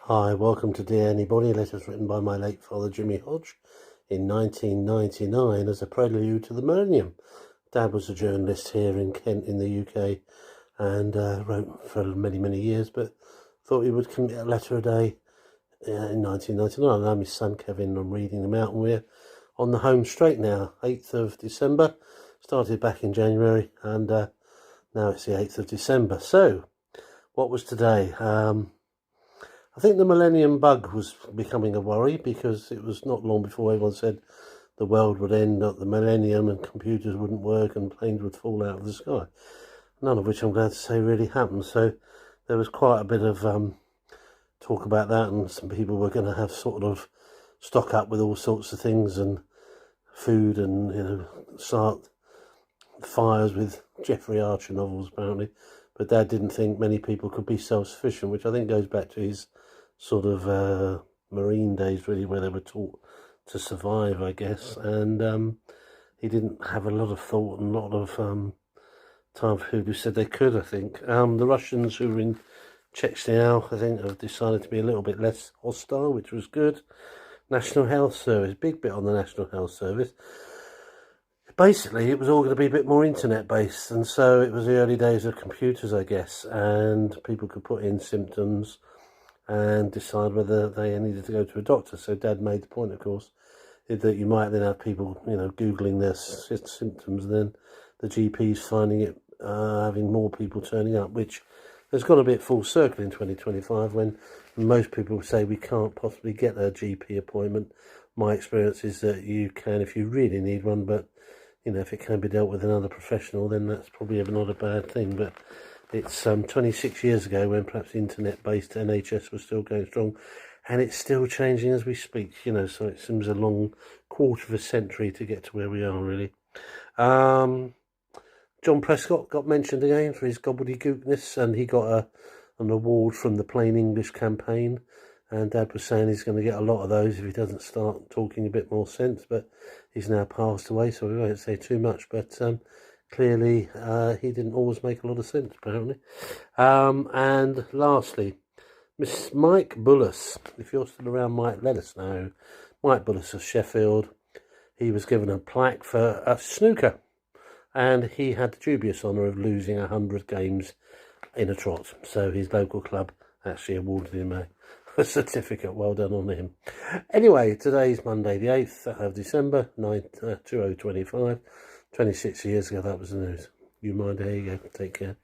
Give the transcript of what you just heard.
Hi, welcome to Dear Anybody, letters written by my late father Jimmy Hodge in 1999 as a prelude to the millennium. Dad was a journalist here in Kent in the UK and wrote for many years, but thought he would commit a letter a day in 1999. And I'm his son Kevin, I'm reading them out, and we're on the home straight now, 8th of December. Started back in January and now it's the 8th of December. So, what was today? I think the millennium bug was becoming a worry because it was not long before everyone said the world would end at the millennium and computers wouldn't work and planes would fall out of the sky. None of which I'm glad to say really happened. So there was quite a bit of talk about that, and some people were going to have sort of stock up with all sorts of things and food and start fires with Jeffrey Archer novels apparently. But Dad didn't think many people could be self-sufficient, which I think goes back to his sort of marine days, really, where they were taught to survive, I guess. And he didn't have a lot of thought and a lot of time for people who said they could, I think. The Russians who were in Chechnya, I think, have decided to be a little bit less hostile, which was good. National Health Service, big bit on the National Health Service. Basically, it was all going to be a bit more internet-based, and so it was the early days of computers, I guess, and people could put in symptoms and decide whether they needed to go to a doctor. So Dad made the point, of course, that you might then have people, Googling their symptoms, and then the GPs finding it, having more people turning up, which has got a bit full circle in 2025 when most people say we can't possibly get a GP appointment. My experience is that you can if you really need one, but if it can be dealt with another professional, then that's probably not a bad thing. But it's 26 years ago when perhaps internet-based NHS was still going strong, and it's still changing as we speak, so it seems a long quarter of a century to get to where we are, really. John Prescott got mentioned again for his gobbledygookness, and he got an award from the Plain English campaign. And Dad was saying he's going to get a lot of those if he doesn't start talking a bit more sense, but he's now passed away, so we won't say too much. But clearly, he didn't always make a lot of sense, apparently. And lastly, Miss Mike Bullis. If you're still around, Mike, let us know. Mike Bullis of Sheffield. He was given a plaque for a snooker, and he had the dubious honour of losing 100 games in a trot. So his local club actually awarded him a certificate. Well done on him. Anyway, today's Monday the 8th of December 2025. 26 years ago that was the news. You mind? There you go. Take care.